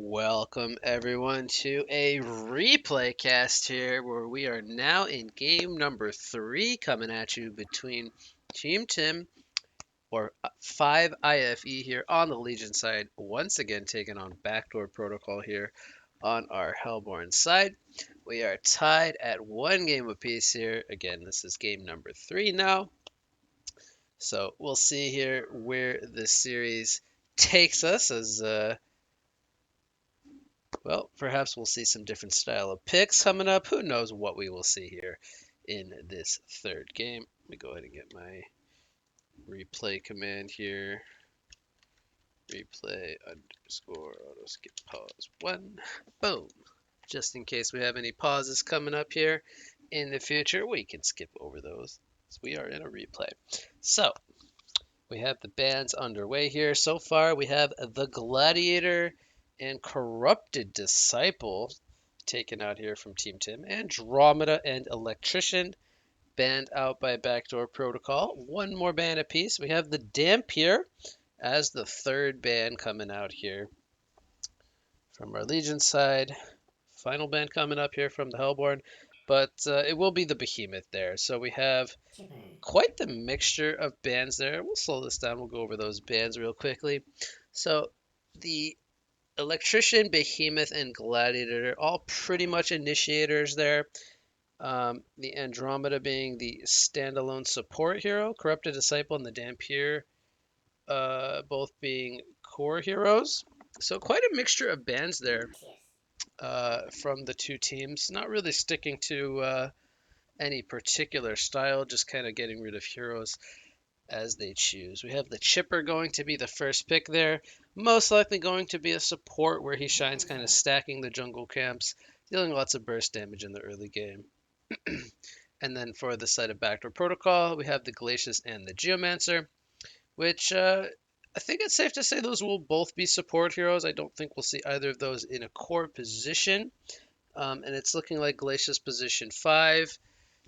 Welcome everyone to a replay cast here where we are now in game number 3 coming at you between Team Tim or 5 IFE here on the Legion side, once again taking on Backdoor Protocol here on our Hellborn side. We are tied at 1 game apiece here. Again, this is game number 3 now. So we'll see here where this series takes us as well, perhaps we'll see some different style of picks coming up. Who knows what we will see here in this third game. Let me go ahead and get my replay command here. Replay underscore auto skip pause 1. Boom. Just in case we have any pauses coming up here in the future, we can skip over those. We are in a replay. So, we have the bands underway here. So far, we have the Gladiator and Corrupted Disciple taken out here from Team Tim. Andromeda and Electrician banned out by Backdoor Protocol. One more ban apiece. We have the Dampier as the third ban coming out here from our Legion side. Final ban coming up here from the Hellborn, but it will be the Behemoth there. So we have quite the mixture of bands there. We'll slow this down. We'll go over those bands real quickly. So the Electrician, Behemoth, and Gladiator are all pretty much initiators there. The Andromeda being the standalone support hero, Corrupted Disciple and the Dampier both being core heroes. So quite a mixture of bands there from the two teams. Not really sticking to any particular style, just kind of getting rid of heroes as they choose. We have the Chipper going to be the first pick there. Most likely going to be a support where he shines, kind of stacking the jungle camps, dealing lots of burst damage in the early game. And then for the side of Backdoor Protocol, we have the Glacius and the Geomancer, which I think it's safe to say those will both be support heroes. I don't think we'll see either of those in a core position. And it's looking like Glacius position 5,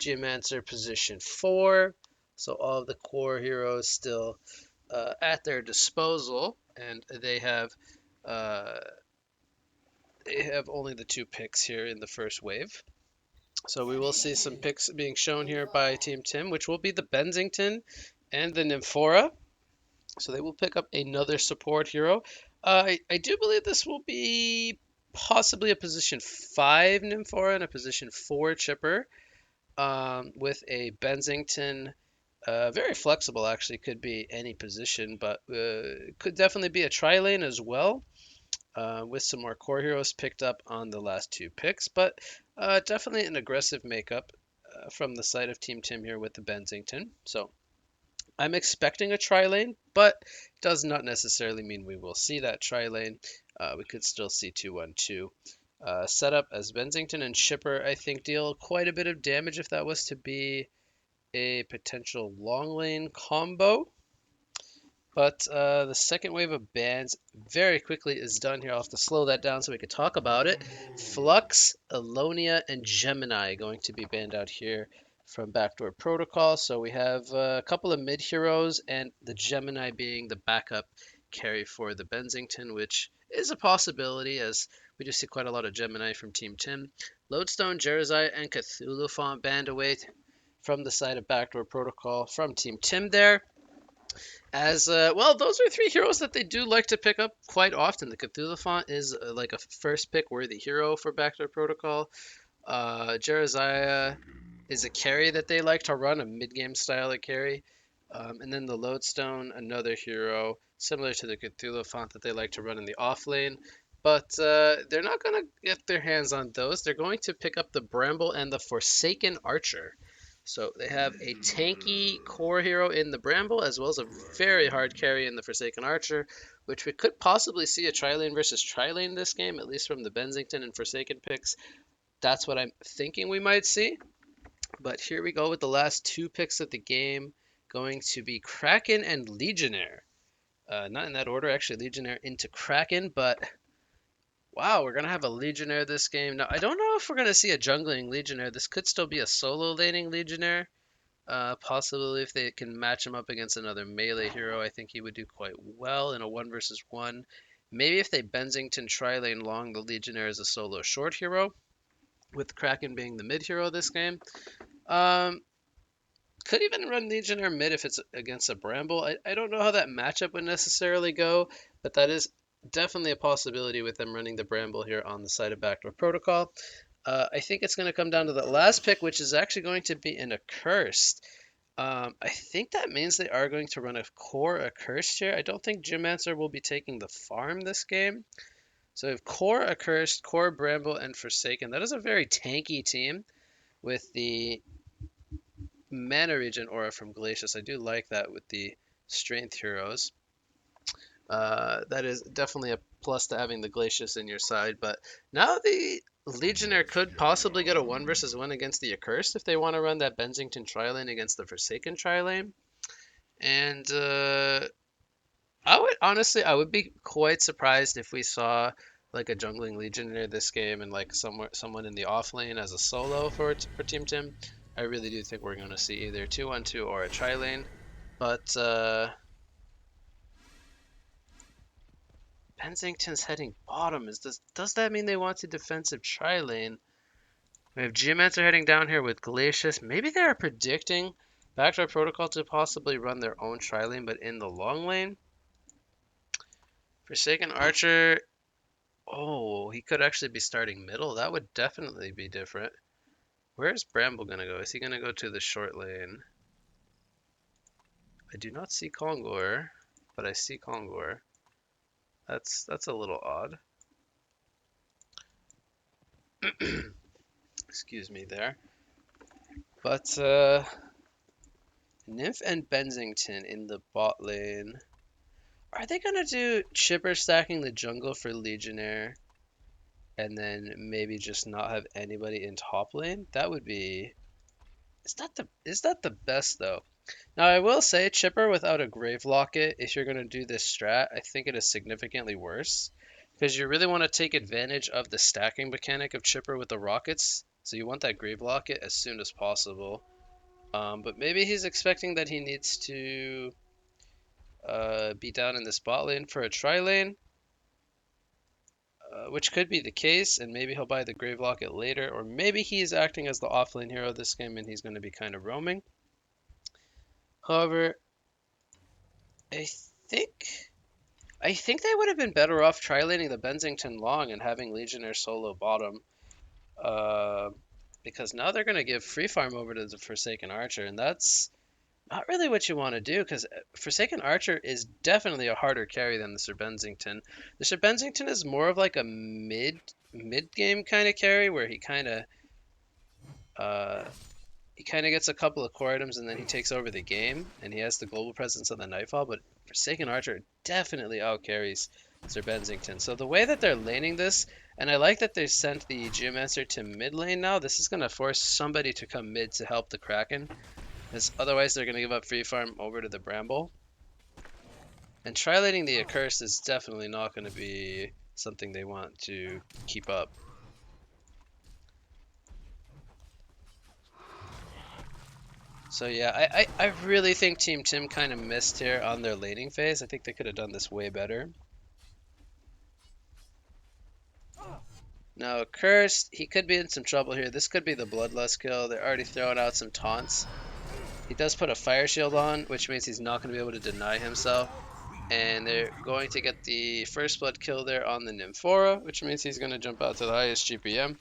Geomancer position 4. So all of the core heroes still at their disposal, and uh, they have only the 2 picks here in the first wave. So we will see some picks being shown here by Team Tim, which will be the Benzington and the Nymphora. So they will pick up another support hero. I do believe this will be possibly a position 5 Nymphora and a position 4 Chipper, with a Benzington. Very flexible, actually, could be any position, but could definitely be a tri-lane as well, with some more core heroes picked up on the last 2 picks, but definitely an aggressive makeup from the side of Team Tim here with the Benzington. So I'm expecting a tri-lane, but does not necessarily mean we will see that tri-lane. We could still see 2-1-2 set up as Benzington and Shipper, I think, deal quite a bit of damage if that was to be a potential long lane combo. But the second wave of bans very quickly is done here. I'll have to slow that down so we can talk about it. Flux, Alonia, and Gemini going to be banned out here from Backdoor Protocol. So we have a couple of mid heroes and the Gemini being the backup carry for the Benzington, which is a possibility as we do see quite a lot of Gemini from Team Tim. Lodestone, Jersey, and Cthulhu Font banned away from the side of Backdoor Protocol from Team Tim there. As well, those are 3 heroes that they do like to pick up quite often. The Cthulhu Font is like a first pick worthy hero for Backdoor Protocol. Jereziah is a carry that they like to run, a mid-game style of carry. And then the Lodestone, another hero similar to the Cthulhu Font that they like to run in the off lane. But they're not going to get their hands on those. They're going to pick up the Bramble and the Forsaken Archer. So they have a tanky core hero in the Bramble, as well as a very hard carry in the Forsaken Archer, which we could possibly see a tri-lane versus tri-lane this game, at least from the Benzington and Forsaken picks. That's what I'm thinking we might see. But here we go with the last 2 picks of the game, going to be Kraken and Legionnaire. Not in that order, actually, Legionnaire into Kraken, but wow, we're going to have a Legionnaire this game. Now, I don't know if we're going to see a jungling Legionnaire. This could still be a solo laning Legionnaire. Possibly if they can match him up against another melee hero, I think he would do quite well in a 1 versus 1 Maybe if they Bensington Tri-Lane Long the Legionnaire is a solo short hero, with Kraken being the mid hero this game. Um, could even run Legionnaire mid if it's against a Bramble. I don't know how that matchup would necessarily go, but that is definitely a possibility with them running the Bramble here on the side of Backdoor Protocol. I think it's going to come down to the last pick, which is actually going to be an Accursed. I think that means they are going to run a core Accursed here. I don't think Geomancer will be taking the farm this game. So we have core Accursed, core Bramble, and Forsaken. That is a very tanky team with the Mana Regen aura from Glacius. I do like that with the Strength heroes. That is definitely a plus to having the Glacius in your side. But now the Legionnaire could possibly get a 1 versus 1 against the Accursed if they want to run that Bensington Tri-Lane against the Forsaken Tri-Lane. And I would be quite surprised if we saw like a jungling Legionnaire this game and like someone in the off lane as a solo for Team Tim. I really do think we're going to see either 2-1-2 or a tri-lane. But Bensington's heading bottom. Does that mean they want a defensive tri-lane? We have Geomancer heading down here with Glacius. Maybe they are predicting Backdoor Protocol to possibly run their own tri-lane, but in the long lane. Forsaken Archer. Oh, he could actually be starting middle. That would definitely be different. Where's Bramble going to go? Is he going to go to the short lane? I do not see Kongor, but I see Kongor. That's a little odd. Excuse me there. But Nymph and Bensington in the bot lane. Are they gonna do Chipper stacking the jungle for Legionnaire and then maybe just not have anybody in top lane? That would be. Is that the best though? Now I will say Chipper without a Grave Locket, if you're gonna do this strat, I think it is significantly worse. Because you really want to take advantage of the stacking mechanic of Chipper with the rockets. So you want that Grave Locket as soon as possible. But maybe he's expecting that he needs to be down in the spot lane for a tri-lane. Which could be the case, and maybe he'll buy the Grave Locket later. Or maybe he's acting as the offlane hero this game and he's going to be kind of roaming. However, I think they would have been better off tri-laning the Bensington long and having Legionnaire solo bottom. Because now they're going to give free farm over to the Forsaken Archer, and that's not really what you want to do, because Forsaken Archer is definitely a harder carry than the Sir Bensington. The Sir Bensington is more of like a mid game kind of carry, where he kind of gets a couple of core items and then he takes over the game, and he has the global presence of the Nightfall. But Forsaken Archer definitely out carries Sir Bensington. So the way that they're laning this, and I like that they sent the Geomancer to mid lane now. This is going to force somebody to come mid to help the Kraken, because otherwise they're going to give up free farm over to the Bramble. And tri-laning the Accursed is definitely not going to be something they want to keep up. So yeah, I really think Team Tim kind of missed here on their laning phase. I think they could have done this way better. Now, Cursed, he could be in some trouble here. This could be the Bloodlust kill. They're already throwing out some taunts. He does put a Fire Shield on, which means he's not going to be able to deny himself. And they're going to get the first blood kill there on the Nymphora, which means he's going to jump out to the highest GPM.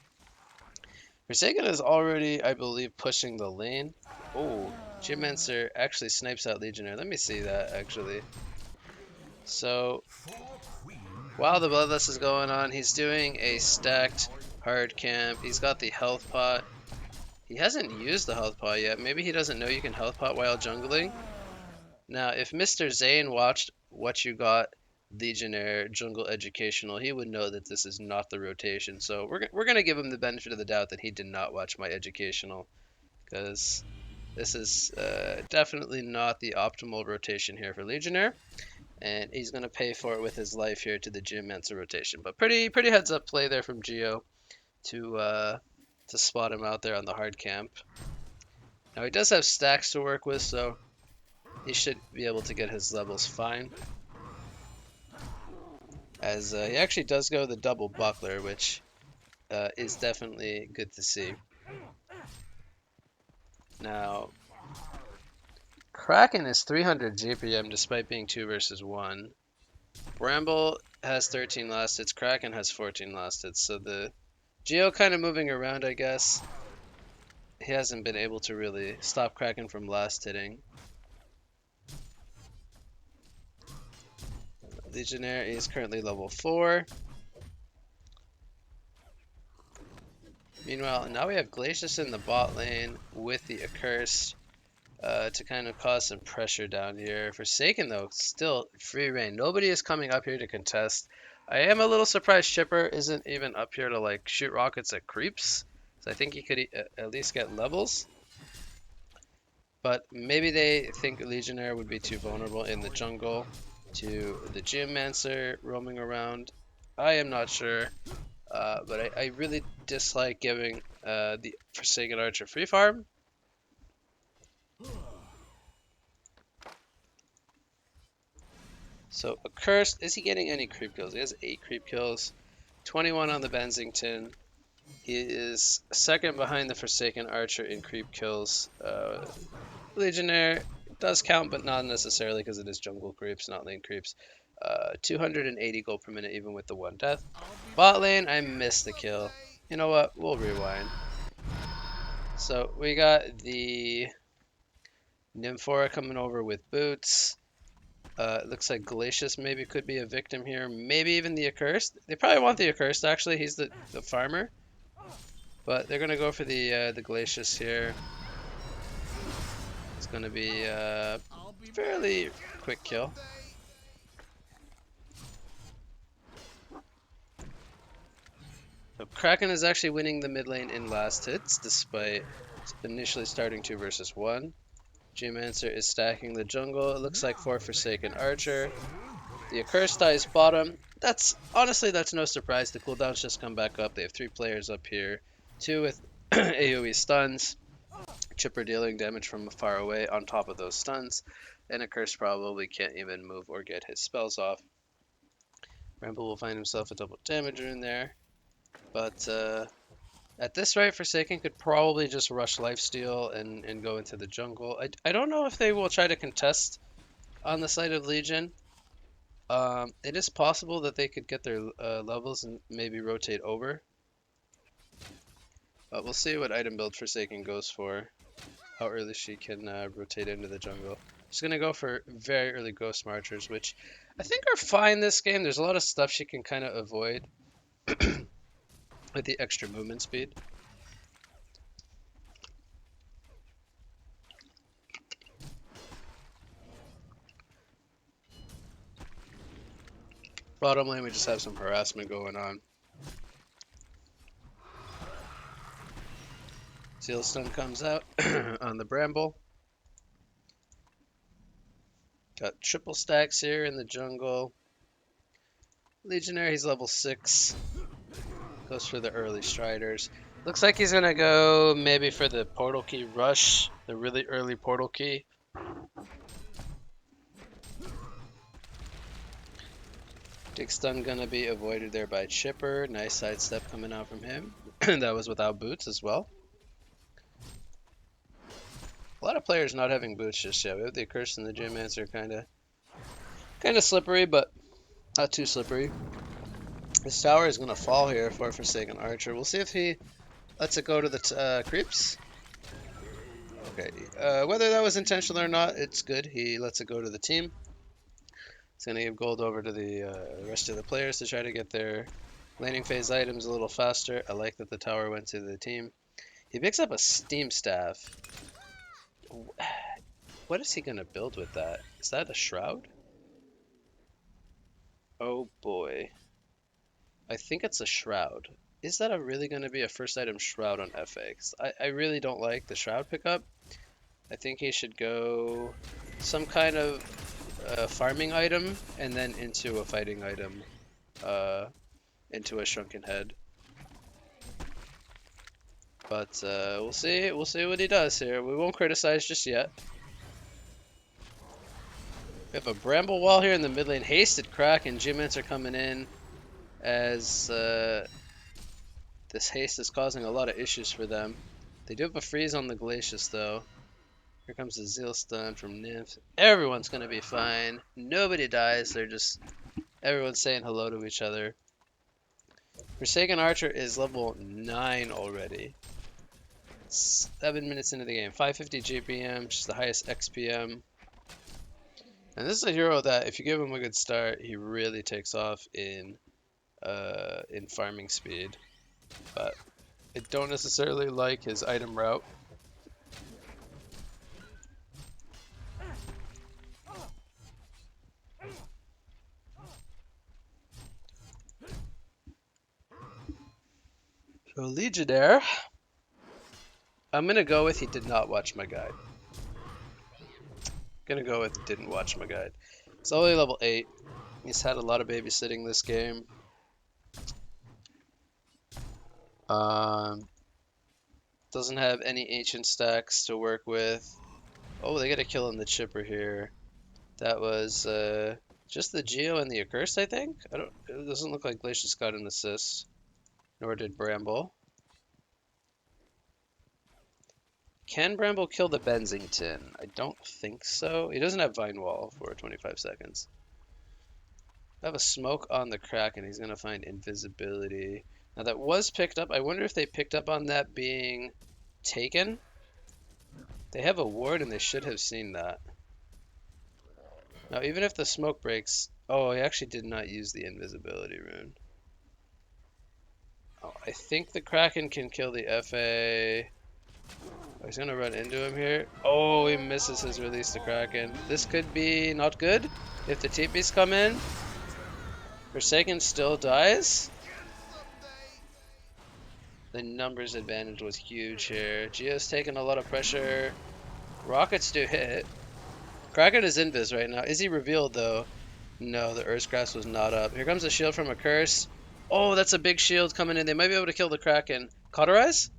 Forsaken is already, I believe, pushing the lane. Oh, Geomancer actually snipes out Legionnaire. Let me see that, actually. So, while the Bloodlust is going on, he's doing a stacked hard camp. He's got the health pot. He hasn't used the health pot yet. Maybe he doesn't know you can health pot while jungling. Now, if Mr. Zane watched What You Got Legionnaire Jungle Educational, he would know that this is not the rotation. So we're going to give him the benefit of the doubt that he did not watch my educational, because this is definitely not the optimal rotation here for Legionnaire. And he's going to pay for it with his life here to the Geomancer rotation. But pretty heads up play there from Geo to spot him out there on the hard camp. Now he does have stacks to work with, so he should be able to get his levels fine. as he actually does go the double buckler, which is definitely good to see. Now, Kraken is 300 GPM despite being 2 versus 1. Bramble has 13 last hits, Kraken has 14 last hits, so the Geo kind of moving around, I guess. He hasn't been able to really stop Kraken from last hitting. Legionnaire is currently level 4. Meanwhile, now we have Glacius in the bot lane with the Accursed to kind of cause some pressure down here. Forsaken, though, still free reign. Nobody is coming up here to contest. I am a little surprised Chipper isn't even up here to like shoot rockets at creeps. So I think he could at least get levels. But maybe they think Legionnaire would be too vulnerable in the jungle to the Geomancer roaming around. I am not sure. But I really dislike giving the Forsaken Archer free farm. So Accursed, is he getting any creep kills? He has 8 creep kills, 21 on the Bensington. He is second behind the Forsaken Archer in creep kills. Legionnaire does count, but not necessarily because it is jungle creeps, not lane creeps. 280 gold per minute even with the 1 death. Bot lane, I missed the kill. You know what? We'll rewind. So we got the Nymphora coming over with boots. It looks like Glacius maybe could be a victim here. Maybe even the Accursed. They probably want the Accursed, actually. He's the farmer. But they're going to go for the Glacius here. It's going to be a fairly quick kill. So Kraken is actually winning the mid lane in last hits, despite initially starting 2 versus 1. Geomancer is stacking the jungle. It looks like for Forsaken Archer. The Accursed dies bottom. Honestly, that's no surprise. The cooldowns just come back up. They have 3 players up here. 2 with AoE stuns. Chipper dealing damage from far away on top of those stuns. And Accursed probably can't even move or get his spells off. Ramble will find himself a double damager in there. But at this rate, Forsaken could probably just rush lifesteal and go into the jungle. I don't know if they will try to contest on the side of Legion. It is possible that they could get their levels and maybe rotate over. But we'll see what item build Forsaken goes for. How early she can rotate into the jungle. She's going to go for very early Ghost Marchers, which I think are fine this game. There's a lot of stuff she can kind of avoid with the extra movement speed. Bottom lane, we just have some harassment going on. Seal Stun comes out on the Bramble. Got triple stacks here in the jungle. Legionnaire, he's level 6. Goes for the early Striders. Looks like he's going to go maybe for the Portal Key Rush, the really early Portal Key. Dig Stun going to be avoided there by Chipper. Nice sidestep coming out from him. That was without boots as well. A lot of players not having boots just yet. We have the Accursed and the Geomancer kind of slippery, but not too slippery. This tower is going to fall here for Forsaken Archer. We'll see if he lets it go to the creeps. Okay, whether that was intentional or not, it's good. He lets it go to the team. It's going to give gold over to the rest of the players to try to get their laning phase items a little faster. I like that the tower went to the team. He picks up a Steam Staff. What is he going to build with that? Is that a Shroud? Oh boy. I think it's a Shroud. Is that really going to be a first item Shroud on FA? I really don't like the Shroud pickup. I think he should go some kind of farming item and then into a fighting item, into a Shrunken Head. But we'll see what he does here. We won't criticize just yet. We have a Bramble Wall here in the mid lane. Hasted Crack and G-Mints are coming in as this haste is causing a lot of issues for them. They do have a freeze on the Glacius though. Here comes the Zeal Stun from Nymph. Everyone's gonna be fine. Nobody dies. They're just everyone's saying hello to each other. Forsaken Archer is level 9 already. 7 minutes into the game. 550 GPM, which is the highest XPM. And this is a hero that, if you give him a good start, he really takes off in farming speed. But I don't necessarily like his item route. So Legionnaire, I'm gonna go with he did not watch my guide. Gonna go with didn't watch my guide. It's only level 8. He's had a lot of babysitting this game. Doesn't have any ancient stacks to work with. Oh, they got a kill on the chipper here. That was just the Geo and the Accursed, I think. It doesn't look like Glacius got an assist, nor did Bramble. Can Bramble kill the Benzington? I don't think so. He doesn't have Vine Wall for 25 seconds. I have a smoke on the Kraken. He's going to find invisibility. Now that was picked up. I wonder if they picked up on that being taken. They have a ward and they should have seen that. Now even if the smoke breaks... Oh, he actually did not use the invisibility rune. Oh, I think the Kraken can kill the FA. Oh, he's gonna run into him here. Oh, he misses his release to Kraken. This could be not good if the TPs come in. Forsaken still dies. The numbers advantage was huge here. Geo's taking a lot of pressure. Rockets do hit. Kraken is invis right now. Is he revealed though? No, the Earth's Grasp was not up. Here comes a shield from a curse. Oh, that's a big shield coming in. They might be able to kill the Kraken. Cauterize?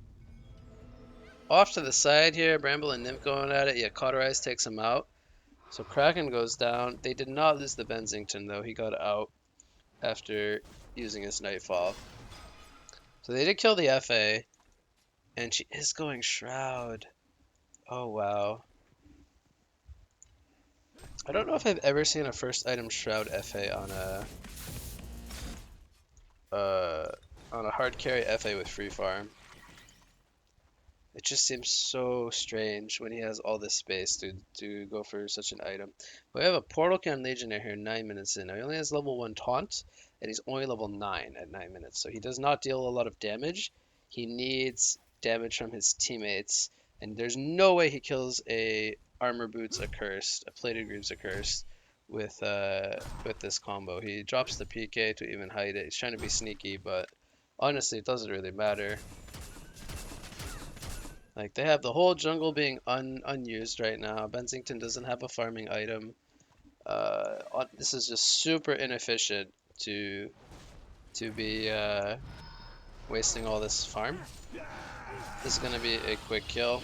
Off to the side here. Bramble and Nymph going at it. Yeah, Cauterize takes him out. So Kraken goes down. They did not lose the Benzington though. He got out after using his Nightfall. So they did kill the FA. And she is going Shroud. Oh, wow. I don't know if I've ever seen a first item Shroud FA on a hard carry FA with free farm. It just seems so strange when he has all this space to go for such an item. We have a Portal Can Legionnaire here 9 minutes in. Now he only has level 1 Taunt, and he's only level 9 at 9 minutes. So he does not deal a lot of damage. He needs damage from his teammates, and there's no way he kills a Armor Boots Accursed, a Plated Greaves Accursed with this combo. He drops the PK to even hide it. He's trying to be sneaky, but honestly, it doesn't really matter. Like, they have the whole jungle being unused right now. Benzington doesn't have a farming item. This is just super inefficient to be wasting all this farm. This is going to be a quick kill.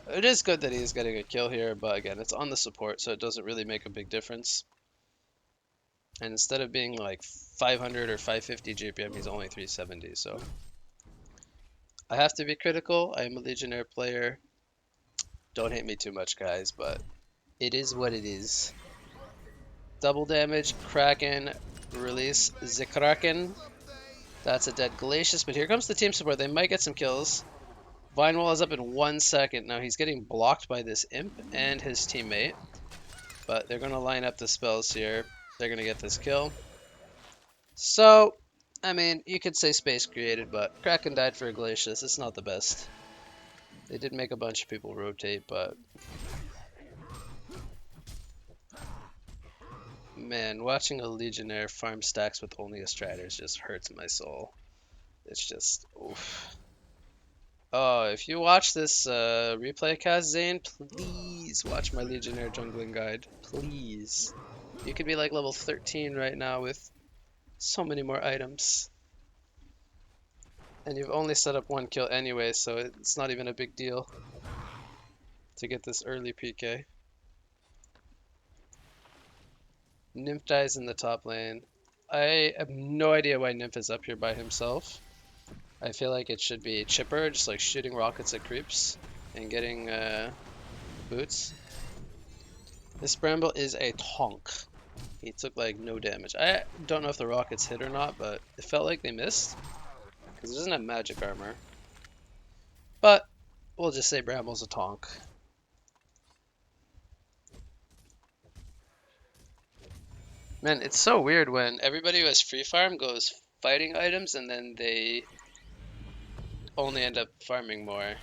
It is good that he's getting a kill here, but again, it's on the support, so it doesn't really make a big difference. And instead of being like 500 or 550 GPM, he's only 370, so... I have to be critical. I am a Legionnaire player. Don't hate me too much, guys, but it is what it is. Double damage, Kraken, release the Kraken. That's a dead Glacius, but here comes the team support. They might get some kills. Vine Wall is up in 1 second. Now he's getting blocked by this Imp and his teammate, but they're going to line up the spells here. They're going to get this kill. So... I mean, you could say space created, but Kraken died for a Glacius. It's not the best. They did make a bunch of people rotate, but... Man, watching a Legionnaire farm stacks with only a Striders just hurts my soul. It's just... Oof. Oh, if you watch this replay cast, Zane, please watch my Legionnaire jungling guide. Please. You could be like level 13 right now with so many more items. And you've only set up 1 kill anyway, so it's not even a big deal to get this early PK. Nymph dies in the top lane. I have no idea why Nymph is up here by himself. I feel like it should be Chipper, just like shooting rockets at creeps and getting boots. This Bramble is a tonk. He took like no damage. I don't know if the rockets hit or not, but it felt like they missed because he doesn't have magic armor. But we'll just say Bramble's a tonk. Man, it's so weird when everybody who has free farm goes fighting items and then they only end up farming more.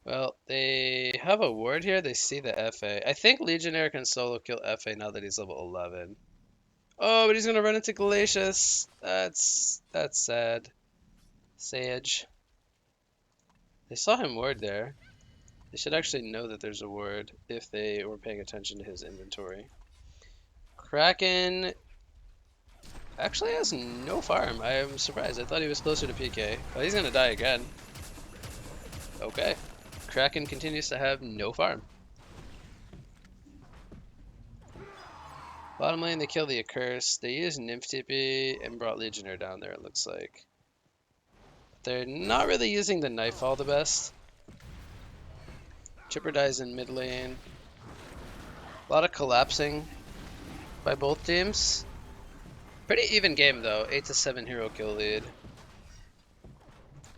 Well, they have a ward here. They see the FA. I think Legionnaire can solo kill FA now that he's level 11. Oh, but he's gonna run into Glacius. That's sad. Sage. They saw him ward there. They should actually know that there's a ward if they were paying attention to his inventory. Kraken actually has no farm. I am surprised. I thought he was closer to PK. Oh, he's gonna die again. Okay. Kraken continues to have no farm. Bottom lane, they kill the Accursed. They used Nymph TP and brought Legionnaire down there, it looks like. They're not really using the Nightfall the best. Chipper dies in mid lane. A lot of collapsing by both teams. Pretty even game though, 8-7 hero kill lead.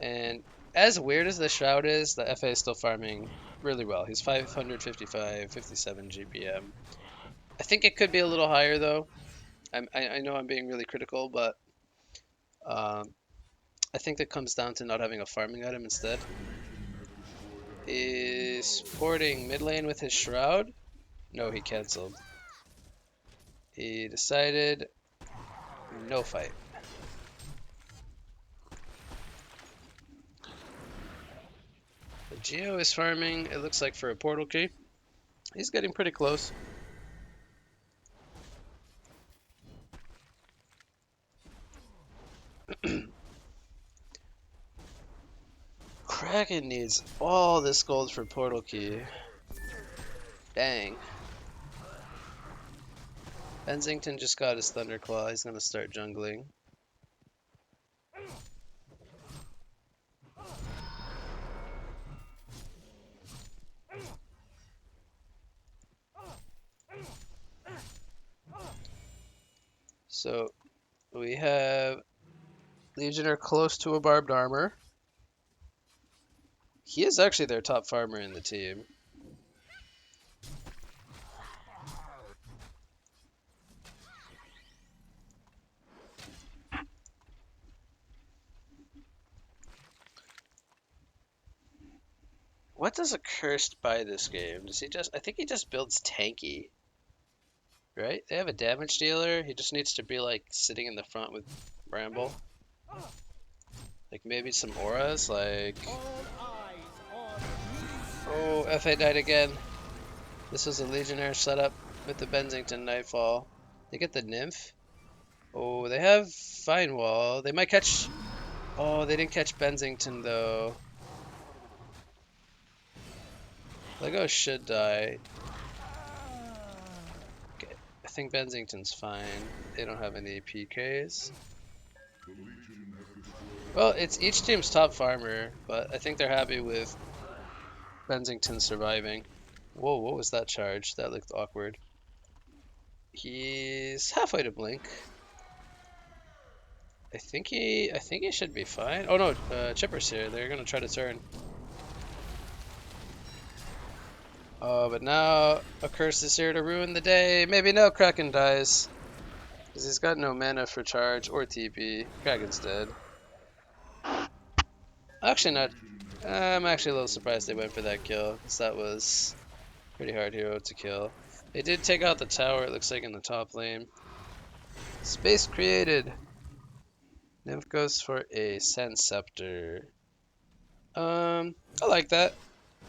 And as weird as the Shroud is, the FA is still farming really well. He's 555, 57 GPM. I think it could be a little higher though. I know I'm being really critical, but I think that comes down to not having a farming item instead. Is porting mid lane with his Shroud? No, he cancelled. He decided no fight. The Geo is farming, it looks like, for a portal key. He's getting pretty close. Kraken needs all this gold for portal key. Dang. Bensington just got his Thunderclaw. He's gonna start jungling. So we have Legionnaire close to a barbed armor. He is actually their top farmer in the team. What does a Cursed buy this game? Does he just... I think he just builds tanky. Right? They have a damage dealer. He just needs to be like sitting in the front with Bramble. Like maybe some auras, like... Oh, FA died again. This was a Legionnaire setup with the Bensington Nightfall. They get the Nymph. Oh, they have Fine Wall. They might catch... Oh, they didn't catch Bensington though. Lego should die. Okay, I think Bensington's fine. They don't have any PKs. Well, it's each team's top farmer, but I think they're happy with Bensington surviving. Whoa, what was that charge? That looked awkward. He's halfway to blink. I think he should be fine. Oh no, Chipper's here. They're gonna try to turn. Oh, but now a curse is here to ruin the day. Maybe no, Kraken dies. Because he's got no mana for charge or TP. Kraken's dead. Actually not. I'm actually a little surprised they went for that kill. Because that was pretty hard hero to kill. They did take out the tower, it looks like, in the top lane. Space created. Nymph goes for a Sand Scepter. I like that.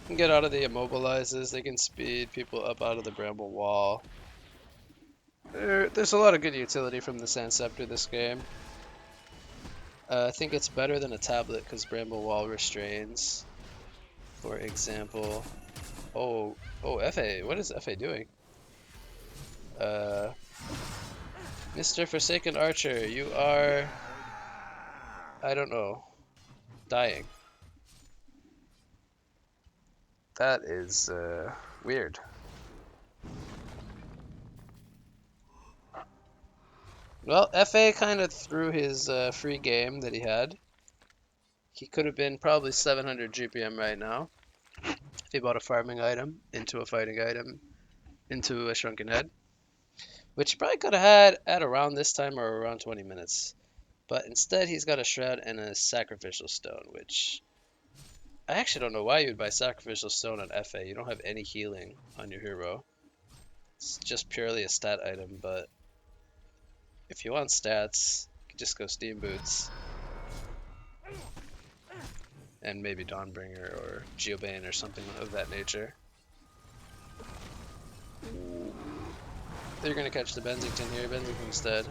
Can get out of the immobilizes. They can speed people up out of the bramble wall. There's a lot of good utility from the Sand Scepter this game. I think it's better than a tablet because Bramble Wall restrains. For example, FA, what is FA doing? Mr. Forsaken Archer, you are, I don't know, dying. That is weird. Well, FA kind of threw his free game that he had. He could have been probably 700 GPM right now if he bought a farming item into a fighting item into a shrunken head, which he probably could have had at around this time or around 20 minutes. But instead, he's got a shroud and a sacrificial stone, which I actually don't know why you would buy sacrificial stone on FA. You don't have any healing on your hero. It's just purely a stat item, but if you want stats, you can just go Steam Boots. And maybe Dawnbringer or Geobane or something of that nature. They're gonna catch the Bensington here. Bensington's dead.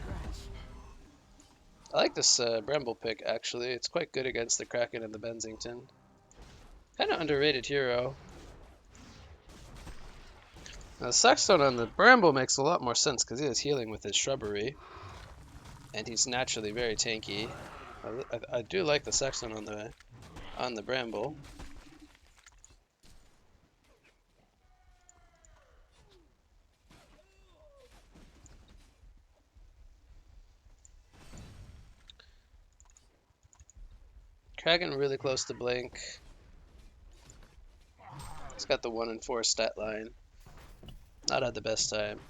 I like this Bramble pick actually. It's quite good against the Kraken and the Bensington. Kind of underrated hero. Now the Sackstone on the Bramble makes a lot more sense because he has healing with his shrubbery. And he's naturally very tanky. I do like the Sackstone on the Bramble. Kraken really close to blink. He's got the 1 in 4 stat line. Not had the best time.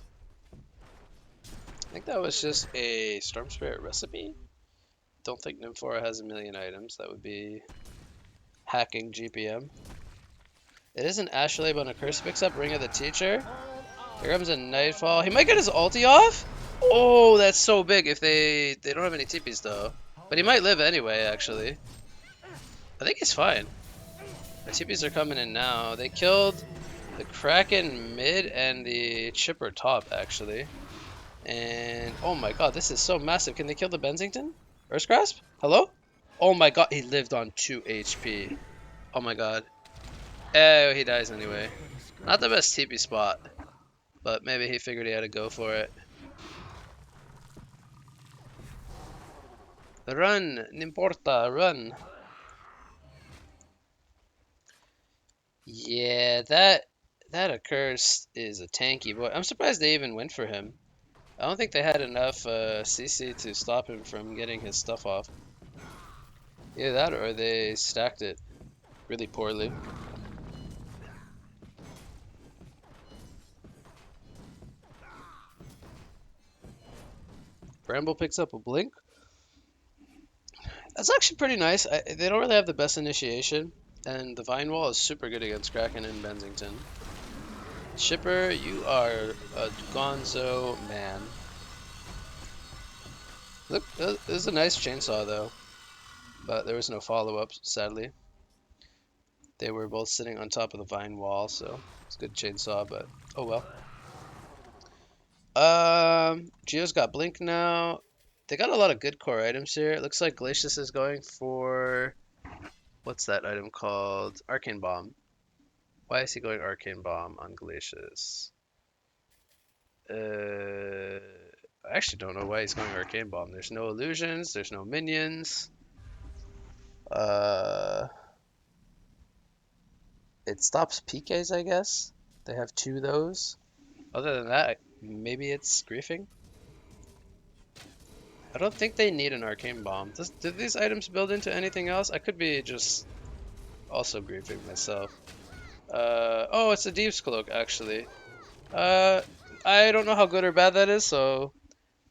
I think that was just a Storm Spirit recipe. Don't think Nymphora has a million items. That would be hacking GPM. It is an Astrolabe on a curse picks up Ring of the Teacher. Here comes a Nightfall. He might get his ulti off? Oh, that's so big if they don't have any TPs though. But he might live anyway, actually. I think he's fine. The TPs are coming in now. They killed the Kraken mid and the Chipper top, actually. And oh my god, this is so massive. Can they kill the Bensington? Earth Grasp? Hello? Oh my god, he lived on 2 HP. Oh my god. Oh, he dies anyway. Not the best TP spot, but maybe he figured he had to go for it. Run, n'importa, run. Yeah, that Accursed is a tanky boy. I'm surprised they even went for him. I don't think they had enough CC to stop him from getting his stuff off. Either that or they stacked it really poorly. Bramble picks up a blink. That's actually pretty nice. They don't really have the best initiation, and the Vine Wall is super good against Kraken and Bensington. Shipper, you are a gonzo man. Look, this is a nice chainsaw though, but there was no follow-up, sadly. They were both sitting on top of the Vine Wall, so it's a good chainsaw, but oh well. Geo's got Blink now. They got a lot of good core items here. It looks like Glacius is going for... What's that item called? Arcane Bomb. Why is he going Arcane Bomb on Glacius? I actually don't know why he's going Arcane Bomb. There's no illusions. There's no minions. It stops PKs, I guess. They have 2 of those. Other than that, maybe it's griefing. I don't think they need an Arcane Bomb. Do these items build into anything else? I could be just also griefing myself. Oh, it's a Deep's Cloak, actually. I don't know how good or bad that is, so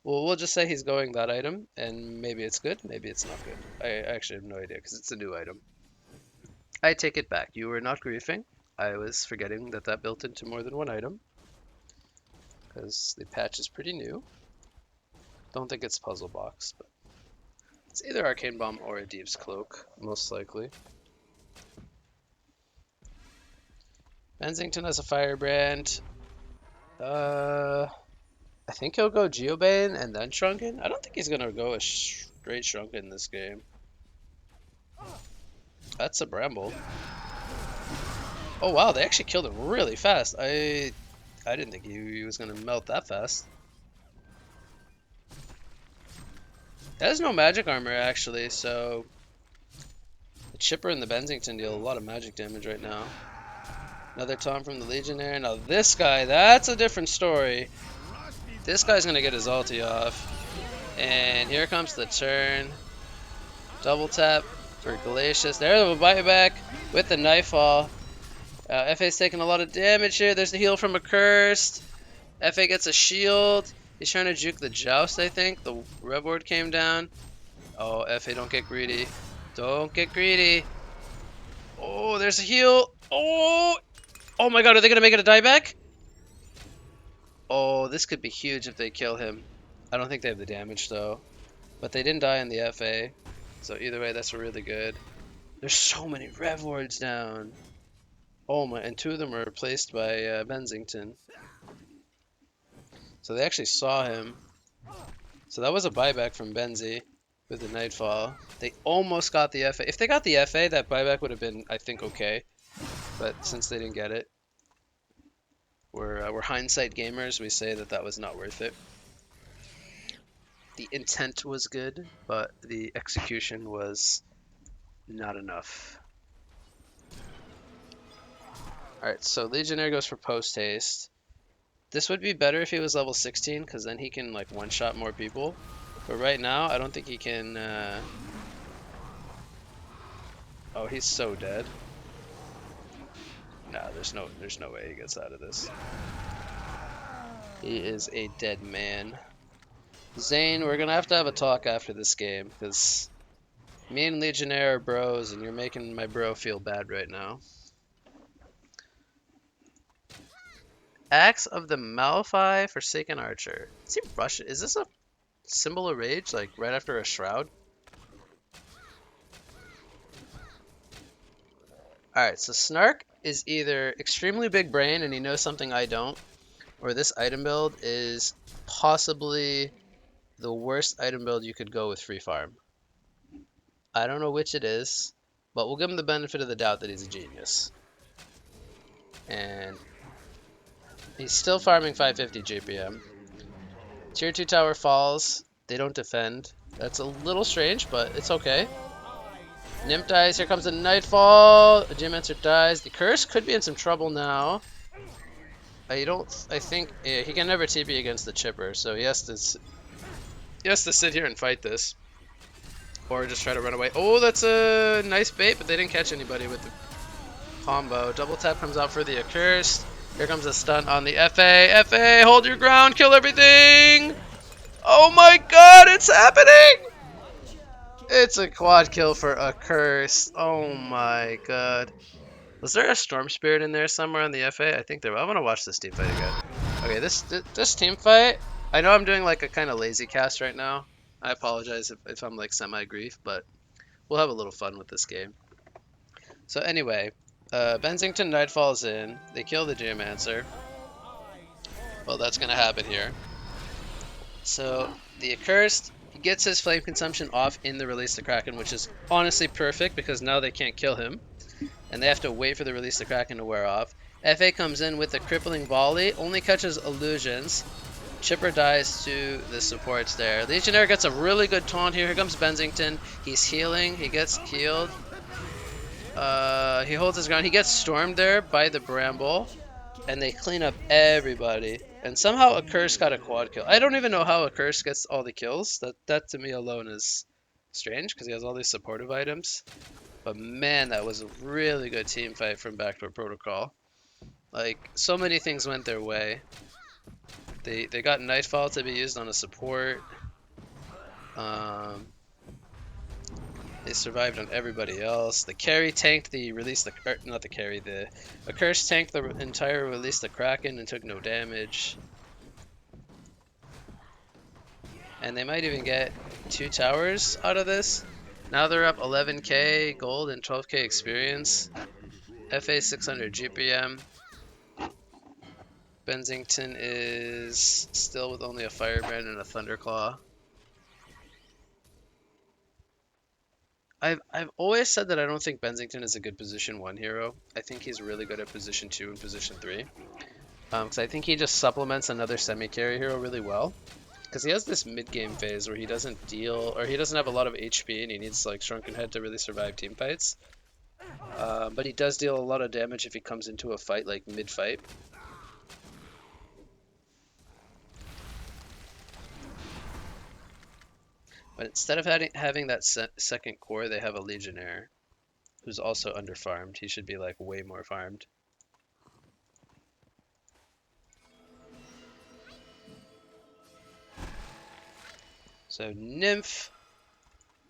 we'll just say he's going that item, and maybe it's good, maybe it's not good. I actually have no idea, because it's a new item. I take it back. You were not griefing. I was forgetting that that built into more than one item, because the patch is pretty new. Don't think it's Puzzle Box, but it's either Arcane Bomb or a Deep's Cloak, most likely. Bensington has a Firebrand. I think he'll go Geobane and then Shrunken. I don't think he's gonna go a straight Shrunken this game. That's a Bramble. Oh wow, they actually killed him really fast. I didn't think he was gonna melt that fast. That has no magic armor actually, so the Chipper and the Bensington deal a lot of magic damage right now. Another taunt from the Legionnaire. Now this guy, that's a different story. This guy's gonna get his ulti off. And here comes the turn. Double tap for Glacius. There, the buyback with the Nightfall. FA's taking a lot of damage here. There's the heal from Accursed. FA gets a shield. He's trying to juke the Joust, I think. The Rev Ward came down. Oh, FA, don't get greedy. Don't get greedy. Oh, there's a heal. Oh! Oh my god, are they going to make it a dieback? Oh, this could be huge if they kill him. I don't think they have the damage, though. But they didn't die in the FA. So either way, that's really good. There's so many Rev Wards down. Oh my, and two of them were replaced by Bensington. So they actually saw him. So that was a buyback from Benzi with the Nightfall. They almost got the FA. If they got the FA, that buyback would have been, I think, okay. But since they didn't get it, we're hindsight gamers. We say that was not worth it. The intent was good, but the execution was not enough. Alright, so Legionnaire goes for post haste. This would be better if he was level 16, because then he can like one-shot more people. But right now, I don't think he can... Oh, he's so dead. Nah, there's no way he gets out of this. He is a dead man. Zane, we're gonna have to have a talk after this game, because me and Legionnaire are bros, and you're making my bro feel bad right now. Axe of the Malphite Forsaken Archer. Is he Russian? Is this a symbol of rage, like right after a shroud? Alright, so Snark is either extremely big brain and he knows something I don't, or this item build is possibly the worst item build you could go with free farm. I don't know which it is, but we'll give him the benefit of the doubt that he's a genius. And he's still farming 550 GPM. Tier 2 tower falls. They don't defend. That's a little strange, but it's okay. Nymph dies. Here comes the Nightfall. The Geomancer dies. The Curse could be in some trouble now. I think yeah, he can never TP against the Chipper, so he has to sit here and fight this. Or just try to run away. Oh, that's a nice bait, but they didn't catch anybody with the combo. Double tap comes out for the Accursed. Here comes a stun on the FA. FA, hold your ground, kill everything! Oh my god, it's happening! It's a quad kill for Accursed. Oh my god. Was there a Storm Spirit in there somewhere on the FA? I think there was. I want to watch this team fight again. Okay, this team fight, I know I'm doing like a kind of lazy cast right now. I apologize if I'm like semi-grief, but we'll have a little fun with this game. So anyway, Bensington Nightfall's in. They kill the Geomancer. Well, that's going to happen here. So the Accursed, he gets his flame consumption off in the Release the Kraken, which is honestly perfect because now they can't kill him. And they have to wait for the Release the Kraken to wear off. FA comes in with a crippling volley, only catches illusions. Chipper dies to the supports there. Legionnaire gets a really good taunt here. Here comes Bensington. He's healing. He gets healed. He holds his ground. He gets stormed there by the Bramble. And they clean up everybody. And somehow Accursed got a quad kill. I don't even know how Accursed gets all the kills. That to me alone is strange because he has all these supportive items. But man, that was a really good team fight from Backdoor Protocol. Like, so many things went their way. They got Nightfall to be used on a support. They survived on everybody else. The carry tanked the not the carry, the Accursed tanked the entire Release the Kraken and took no damage. And they might even get 2 towers out of this. Now they're up 11k gold and 12k experience. FA 600 GPM. Bensington is still with only a Firebrand and a Thunderclaw. I've always said that I don't think Bensington is a good position 1 hero. I think he's really good at position 2 and position 3. Because I think he just supplements another semi-carry hero really well. Because he has this mid-game phase where he doesn't deal, or he doesn't have a lot of HP and he needs like Shrunken Head to really survive team fights. But he does deal a lot of damage if he comes into a fight like mid-fight. But instead of having that second core, they have a Legionnaire who's also underfarmed. He should be like way more farmed. So Nymph,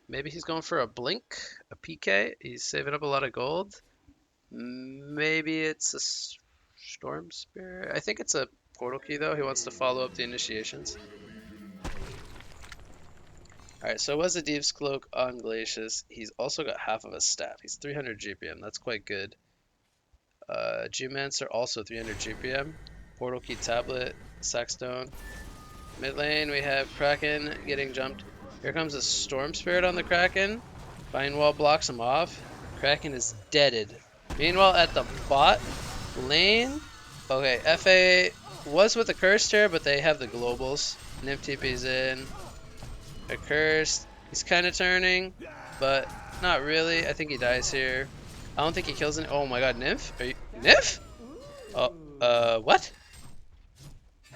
maybe he's going for a Blink, a PK. He's saving up a lot of gold. Maybe it's a Storm Spirit. I think it's a Portal Key though. He wants to follow up the initiations. Alright, so it was a Thieves' Cloak on Glacius. He's also got half of a staff. He's 300 GPM. That's quite good. Geomancer also 300 GPM. Portal Key Tablet, Sackstone. Mid lane we have Kraken getting jumped. Here comes a Storm Spirit on the Kraken. Vine Wall blocks him off. Kraken is deaded. Meanwhile at the bot lane, okay, FA was with a Cursed here, but they have the globals. Nymph TP's in. Accursed. He's kind of turning, but not really. I think he dies here. I don't think he kills any. Oh my god, Nymph? Are you Nymph? Oh, what?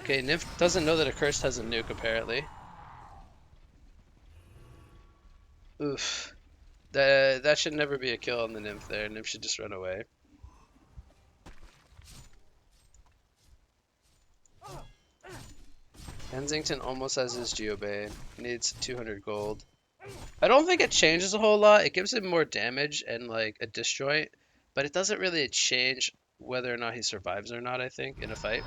Okay, Nymph doesn't know that Accursed has a nuke apparently. Oof. That should never be a kill on the Nymph there. Nymph should just run away. Kensington almost has his Geobane. Needs 200 gold. I don't think it changes a whole lot. It gives him more damage and like a disjoint, but it doesn't really change whether or not he survives or not, I think, in a fight.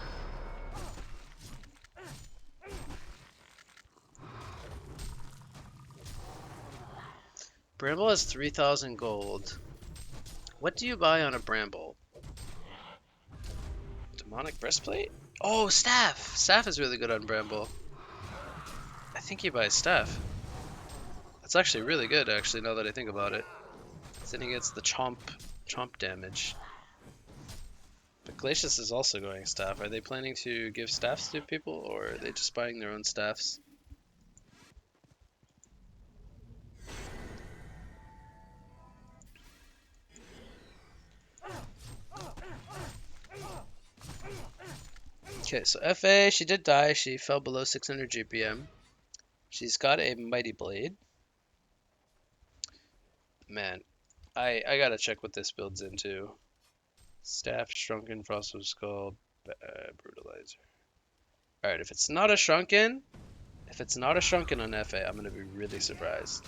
Bramble has 3,000 gold. What do you buy on a Bramble? Demonic Breastplate? Oh, Staff! Staff is really good on Bramble. I think he buys Staff. That's actually really good, actually, now that I think about it. Then he gets the chomp damage. But Glacius is also going Staff. Are they planning to give staffs to people, or are they just buying their own staffs? Okay, so FA, she did die. She fell below 600 GPM. She's got a Mighty Blade. Man, I gotta check what this builds into. Staff, Shrunken, Frostwood Skull, Brutalizer. Alright, if it's not a Shrunken on FA, I'm gonna be really surprised.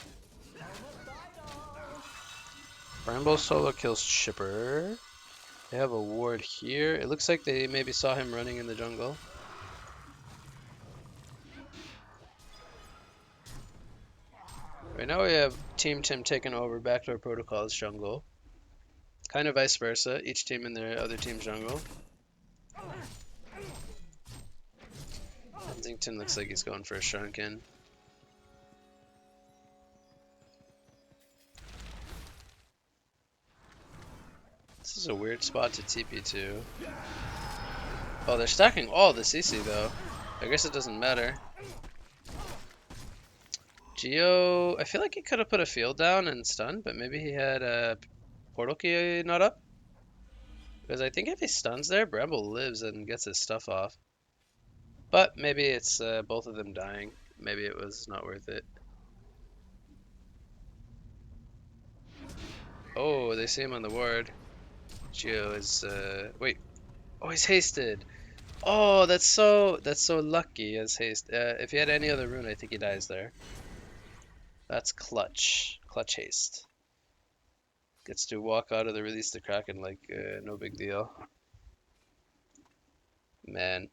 Bramble solo kills Chipper. They have a ward here. It looks like they maybe saw him running in the jungle. Right now we have Team Tim taking over Backdoor Protocol's jungle. Kind of vice versa, each team in their other team's jungle. Kensington looks like he's going for a Shrunken. This is a weird spot to TP to. Oh, they're stacking all the CC though. I guess it doesn't matter. Geo, I feel like he could have put a field down and stunned, but maybe he had a portal key not up. Because I think if he stuns there, Bramble lives and gets his stuff off. But maybe it's both of them dying. Maybe it was not worth it. Oh, they see him on the ward. Geo is wait. Oh, he's hasted. Oh, that's so lucky as haste. If he had any other rune, I think he dies there. That's clutch. Clutch haste. Gets to walk out of the release the Kraken like no big deal. Man,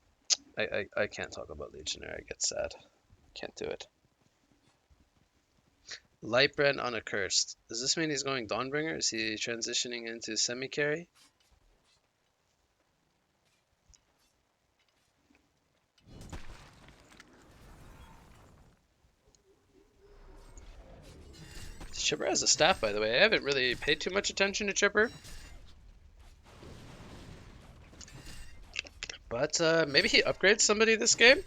I can't talk about Legionnaire. I get sad. Can't do it. Lightbrand on Accursed. Does this mean he's going Dawnbringer? Is he transitioning into semi-carry? Chipper has a staff, by the way. I haven't really paid too much attention to Chipper. But maybe he upgrades somebody this game.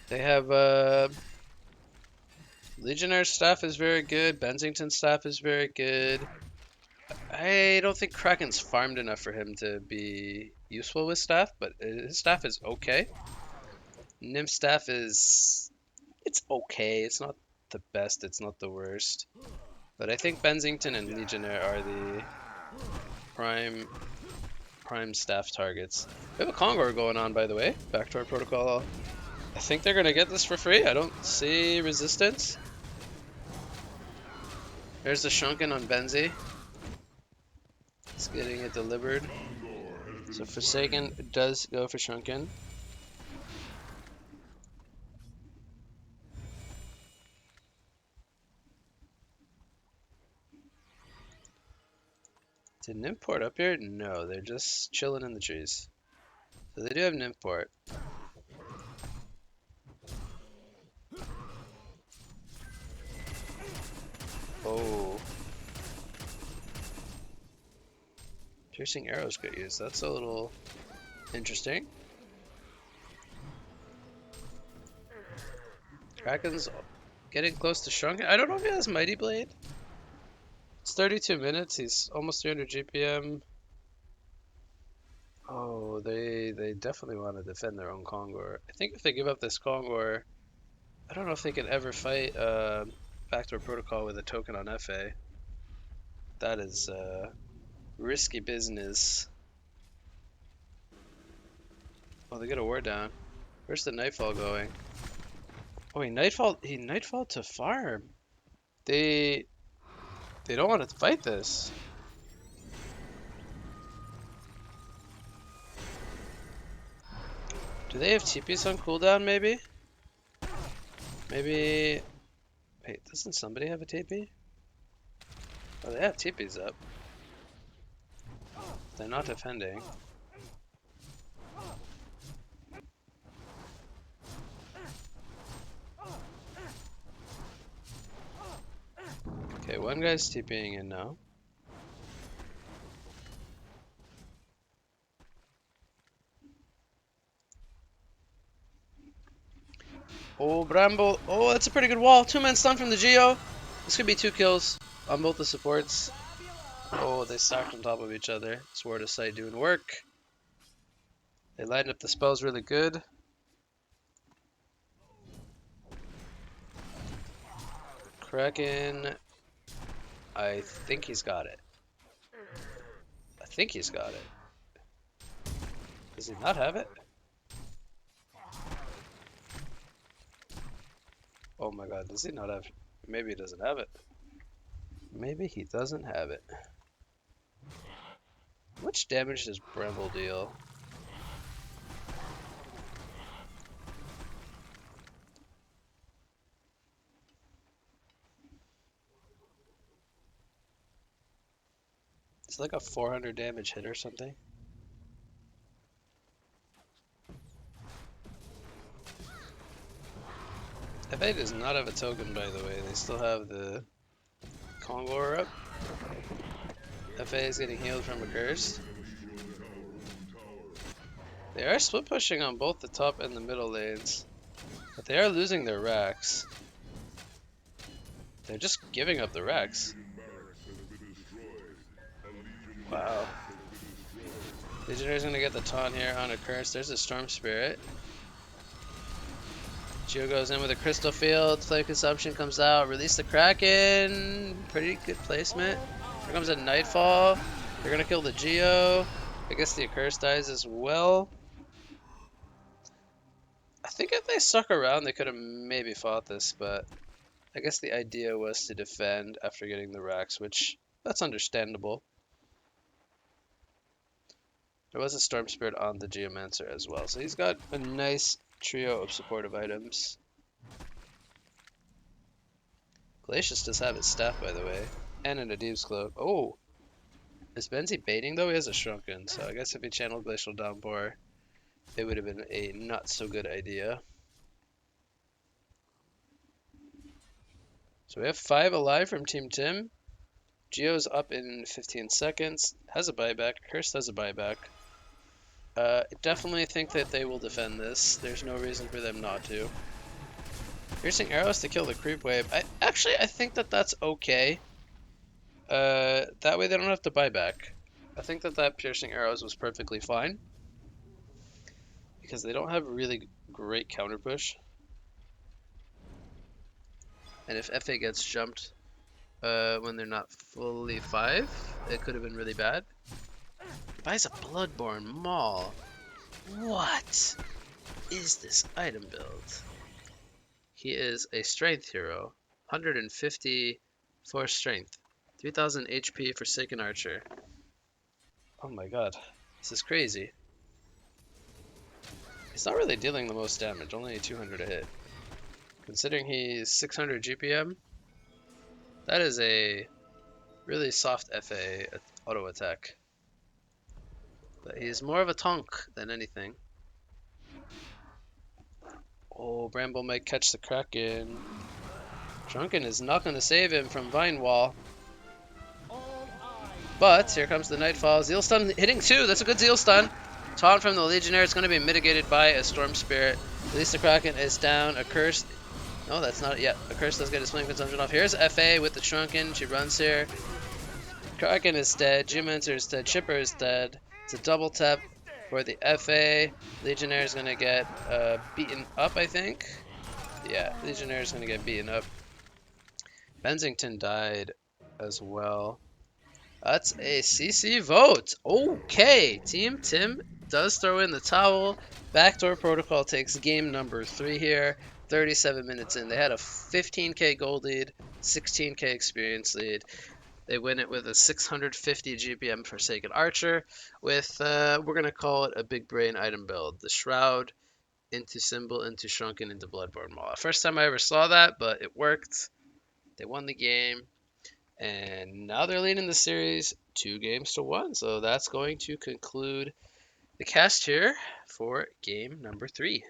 They have Legionnaire staff is very good. Bensington's staff is very good. I don't think Kraken's farmed enough for him to be useful with staff, but his staff is okay. Nymph staff is... it's okay. It's not the best. It's not the worst. But I think Bensington and Legionnaire are the prime staff targets. We have a Kongor going on, by the way. Backdoor protocol. I think they're going to get this for free. I don't see resistance. There's the Shrunken on Benzi. It's getting it delivered. So Forsaken does go for Shrunken. Did Nymport up here? No, they're just chilling in the trees. So they do have Nymport. Oh. Piercing arrows get used. That's a little interesting. Kraken's getting close to Shrunken. I don't know if he has Mighty Blade. It's 32 minutes. He's almost 300 GPM. Oh, they definitely want to defend their own Kongor. I think if they give up this Kongor, I don't know if they can ever fight Backdoor Protocol with a token on FA. That is risky business. Oh, they get a ward down. Where's the Nightfall going? Oh, he Nightfall to farm. They don't want to fight this. Do they have TPs on cooldown, maybe? Maybe... wait, doesn't somebody have a TP? Oh, they have TPs up. They're not defending. Okay, one guy's TPing in now. Oh, Bramble. Oh, that's a pretty good wall. 2-man stun from the Geo. This could be 2 kills on both the supports. Oh, they stacked on top of each other. Sword of Sight doing work. They lined up the spells really good. Kraken. I think he's got it. I think he's got it. Does he not have it? Oh my god, does he not have... maybe he doesn't have it. Maybe he doesn't have it. How much damage does Bramble deal? It's like a 400 damage hit or something. FA does not have a token, by the way. They still have the Kongor up. FA is getting healed from a curse. They are split pushing on both the top and the middle lanes, but they are losing their racks. They're just giving up the racks. Wow. Legionnaires gonna get the taunt here on a curse. There's a Storm Spirit. Geo goes in with a Crystal Field. Flame Consumption comes out. Release the Kraken. Pretty good placement. Here comes a Nightfall. They're gonna kill the Geo. I guess the Accursed dies as well. I think if they stuck around, they could have maybe fought this, but I guess the idea was to defend after getting the racks, which that's understandable. There was a Storm Spirit on the Geomancer as well, so he's got a nice trio of supportive items. Glacius does have his staff, by the way, and an Adib's Cloak. Oh! Is Benzi baiting, though? He has a Shrunken, so I guess if he channeled Glacial Downpour, it would have been a not so good idea. So we have 5 alive from Team Tim. Geo's up in 15 seconds. Has a buyback. Cursed has a buyback. I definitely think that they will defend this. There's no reason for them not to. Piercing arrows to kill the creep wave. I think that that's okay. That way they don't have to buy back. I think that piercing arrows was perfectly fine because they don't have really great counter push. And if FA gets jumped when they're not fully 5, it could have been really bad. He buys a Bloodborne Maul. What is this item build? He is a strength hero. 150 for strength. 3000 HP Forsaken Archer. Oh my god. This is crazy. He's not really dealing the most damage, only 200 a hit. Considering he's 600 GPM, that is a really soft FA auto attack. But he's more of a tonk than anything. Oh, Bramble might catch the Kraken. Drunken is not going to save him from Vine Wall. But here comes the Nightfall. Zeal Stun hitting 2. That's a good Zeal Stun. Taunt from the Legionnaire is going to be mitigated by a Storm Spirit. At least the Kraken is down. A Curse. No, that's not it yet. A Curse does get his flame consumption off. Here's FA with the Shrunken. She runs here. Kraken is dead. Geomancer is dead. Chipper is dead. It's a double tap for the FA. Legionnaire is going to get beaten up, I think. Yeah, Legionnaire is going to get beaten up. Bensington died as well. That's a CC vote. Okay, Team Tim does throw in the towel. Backdoor Protocol takes game number 3 here. 37 minutes in. They had a 15k gold lead, 16k experience lead. They win it with a 650 GPM Forsaken Archer with, we're going to call it a big brain item build. The Shroud into Symbol, into Shrunken, into Bloodborne Maw. First time I ever saw that, but it worked. They won the game. And now they're leading the series 2-1. So that's going to conclude the cast here for game number 3.